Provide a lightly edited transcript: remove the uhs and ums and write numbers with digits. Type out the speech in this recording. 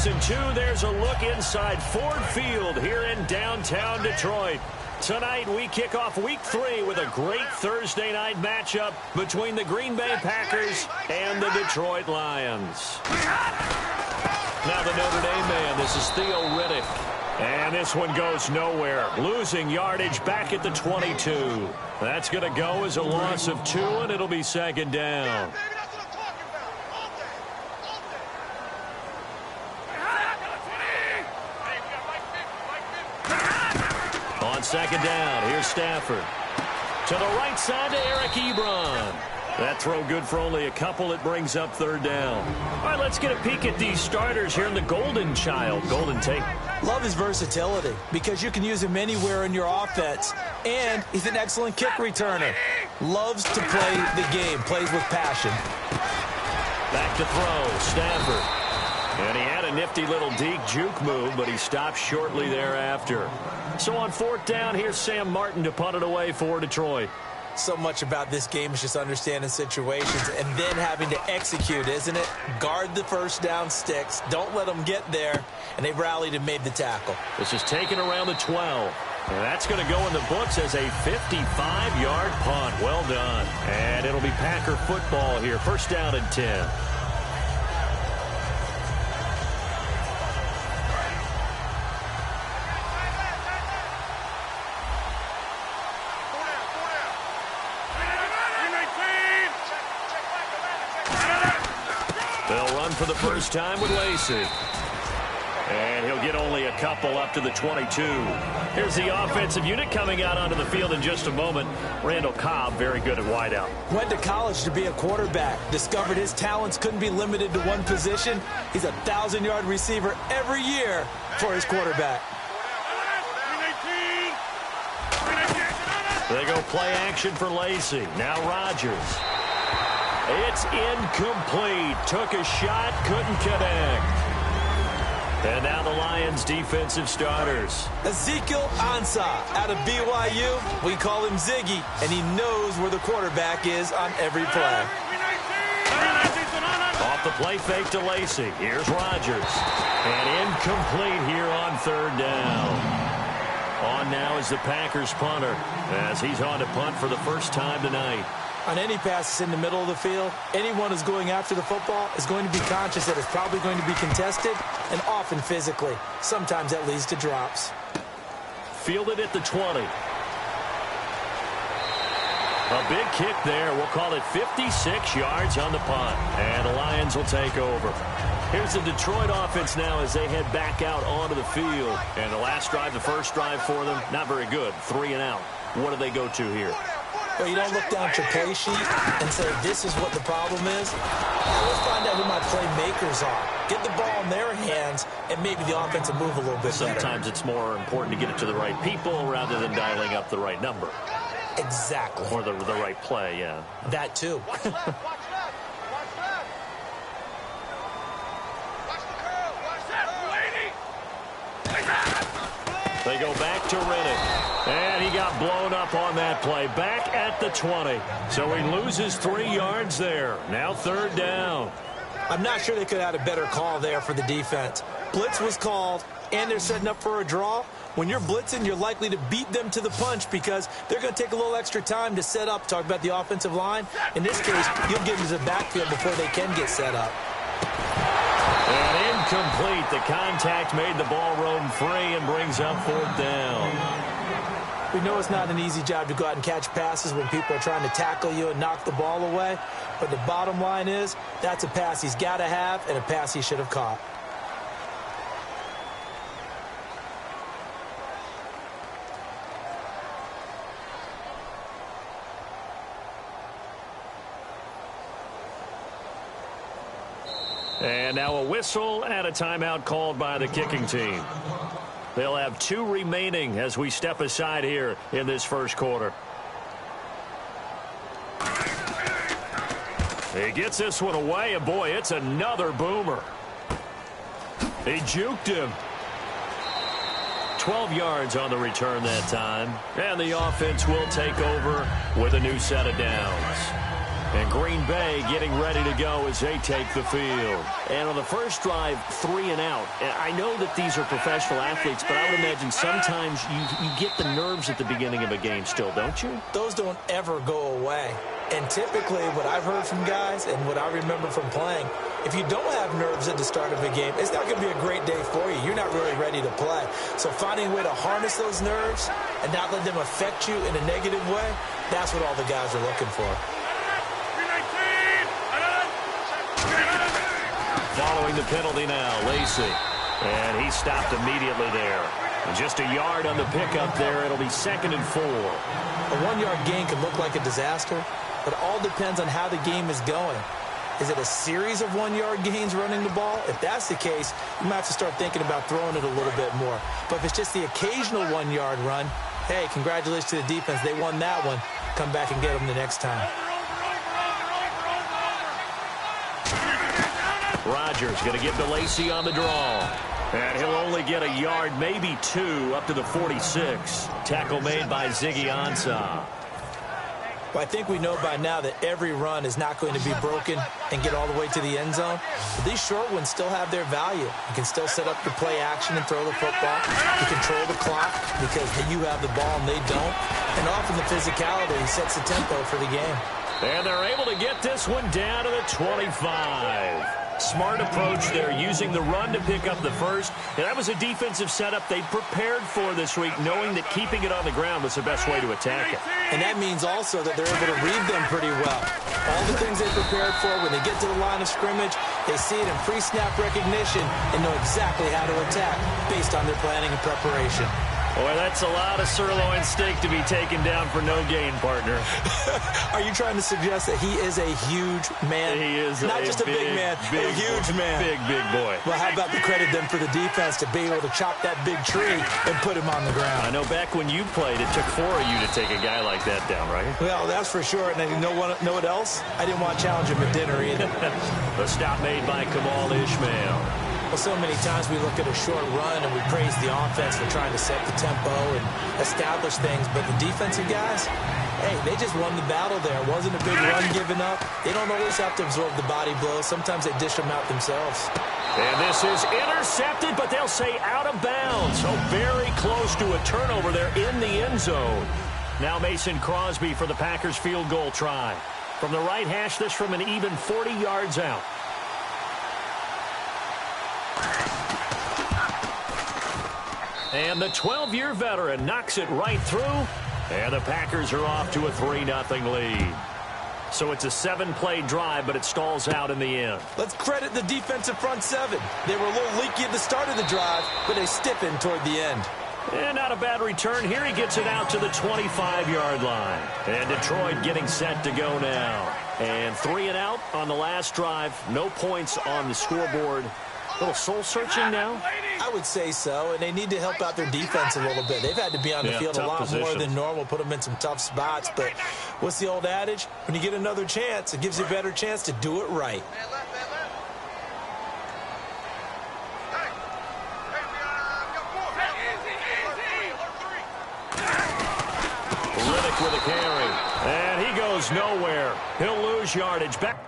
2002, there's a look inside Ford Field here in downtown Detroit. Tonight, we kick off Week 3 with a great Thursday night matchup between the Green Bay Packers and the Detroit Lions. Now the Notre Dame man, this is Theo Riddick. And this one goes nowhere. Losing yardage back at the 22. That's going to go as a loss of 2, and it'll be second down. On second down, here's Stafford. To the right side to Eric Ebron. That throw good for only a couple. It brings up third down. All right, let's get a peek at these starters here in the Golden Child. Golden Tate. Love his versatility because you can use him anywhere in your offense. And he's an excellent kick returner. Loves to play the game. Plays with passion. Back to throw. Stafford. And he had a nifty little deke juke move, but he stopped shortly thereafter. So on fourth down, here's Sam Martin to punt it away for Detroit. So much about this game is just understanding situations and then having to execute, isn't it? Guard the first down sticks. Don't let them get there. And they rallied and made the tackle. This is taken around the 12. And that's going to go in the books as a 55-yard punt. Well done. And it'll be Packer football here. First down and 10. They'll run for the first time with Lacey. And he'll get only a couple up to the 22. Here's the offensive unit coming out onto the field in just a moment. Randall Cobb, very good at wideout. Went to college to be a quarterback. Discovered his talents couldn't be limited to one position. He's a 1,000-yard receiver every year for his quarterback. They go play action for Lacey. Now Rodgers. It's incomplete. Took a shot, couldn't connect. And now the Lions' defensive starters. Ezekiel Ansah out of BYU. We call him Ziggy, and he knows where the quarterback is on every play. Off the play fake to Lacey. Here's Rodgers. And incomplete here on third down. On now is the Packers punter as he's on to punt for the first time tonight. On any passes in the middle of the field, anyone who's going after the football is going to be conscious that it's probably going to be contested and often physically. Sometimes that leads to drops. Fielded at the 20. A big kick there. We'll call it 56 yards on the punt. And the Lions will take over. Here's the Detroit offense now as they head back out onto the field. And the last drive, the first drive for them, not very good. 3 and out. What do they go to here? Well, you don't look down at your play sheet and say, this is what the problem is. Now, let's find out who my playmakers are. Get the ball in their hands, and maybe the offense will move a little bit better. Sometimes it's more important to get it to the right people rather than dialing up the right number. Exactly. Or the right play, yeah. That, too. They go back to Riddick. And he got blown up on that play. Back at the 20. So he loses 3 yards there. Now third down. I'm not sure they could have had a better call there for the defense. Blitz was called, and they're setting up for a draw. When you're blitzing, you're likely to beat them to the punch because they're going to take a little extra time to set up. Talk about the offensive line. In this case, you'll get into the backfield before they can get set up. And incomplete. The contact made the ball roam free and brings up fourth down. We know it's not an easy job to go out and catch passes when people are trying to tackle you and knock the ball away. But the bottom line is, that's a pass he's got to have and a pass he should have caught. And now a whistle and a timeout called by the kicking team. They'll have 2 remaining as we step aside here in this first quarter. He gets this one away, and boy, it's another boomer. He juked him. 12 yards on the return that time. And the offense will take over with a new set of downs. And Green Bay getting ready to go as they take the field. And on the first drive, 3 and out. And I know that these are professional athletes, but I would imagine sometimes you get the nerves at the beginning of a game still, don't you? Those don't ever go away. And typically what I've heard from guys and what I remember from playing, if you don't have nerves at the start of a game, it's not going to be a great day for you. You're not really ready to play. So finding a way to harness those nerves and not let them affect you in a negative way, that's what all the guys are looking for. Following the penalty now, Lacey. And he stopped immediately there. And just a yard on the pickup there. It'll be 2nd and 4. A 1-yard gain can look like a disaster, but it all depends on how the game is going. Is it a series of 1-yard gains running the ball? If that's the case, you might have to start thinking about throwing it a little bit more. But if it's just the occasional 1-yard run, hey, congratulations to the defense. They won that one. Come back and get them the next time. Rodgers going to give to Lacey on the draw. And he'll only get a yard, maybe 2, up to the 46. Tackle made by Ziggy Ansah. Well, I think we know by now that every run is not going to be broken and get all the way to the end zone. But these short ones still have their value. You can still set up your play action and throw the football. You control the clock because you have the ball and they don't. And often the physicality sets the tempo for the game. And they're able to get this one down to the 25. Smart approach there, using the run to pick up the first. And that was a defensive setup they prepared for this week, knowing that keeping it on the ground was the best way to attack it. And that means also that they're able to read them pretty well. All the things they prepared for, when they get to the line of scrimmage, they see it in pre-snap recognition and know exactly how to attack based on their planning and preparation. Boy, that's a lot of sirloin steak to be taken down for no gain, partner. Are you trying to suggest that he is a huge man? He is not just a big man, a huge man. Big boy. Well, how about the credit then for the defense to be able to chop that big tree and put him on the ground? I know back when you played, it took 4 of you to take a guy like that down, right? Well, that's for sure. And you know what else? I didn't want to challenge him at dinner either. The stop made by Kamal Ishmael. Well, so many times we look at a short run and we praise the offense for trying to set the tempo and establish things. But the defensive guys, hey, they just won the battle there. It wasn't a big run given up. They don't always have to absorb the body blows. Sometimes they dish them out themselves. And this is intercepted, but they'll say out of bounds. So very close to a turnover there in the end zone. Now Mason Crosby for the Packers field goal try. From the right hash, this from an even 40 yards out. And the 12-year veteran knocks it right through. And the Packers are off to a 3-0 lead. So it's a 7-play drive, but it stalls out in the end. Let's credit the defensive front seven. They were a little leaky at the start of the drive, but they stiffened toward the end. And not a bad return. Here he gets it out to the 25-yard line. And Detroit getting set to go now. And 3 and out on the last drive. No points on the scoreboard. A little soul-searching now? I would say so, and they need to help out their defense a little bit. They've had to be on the field a lot more than normal, put them in some tough spots. But what's the old adage? When you get another chance, it gives you a better chance to do it right. Riddick with a carry. And he goes nowhere. He'll lose yardage back.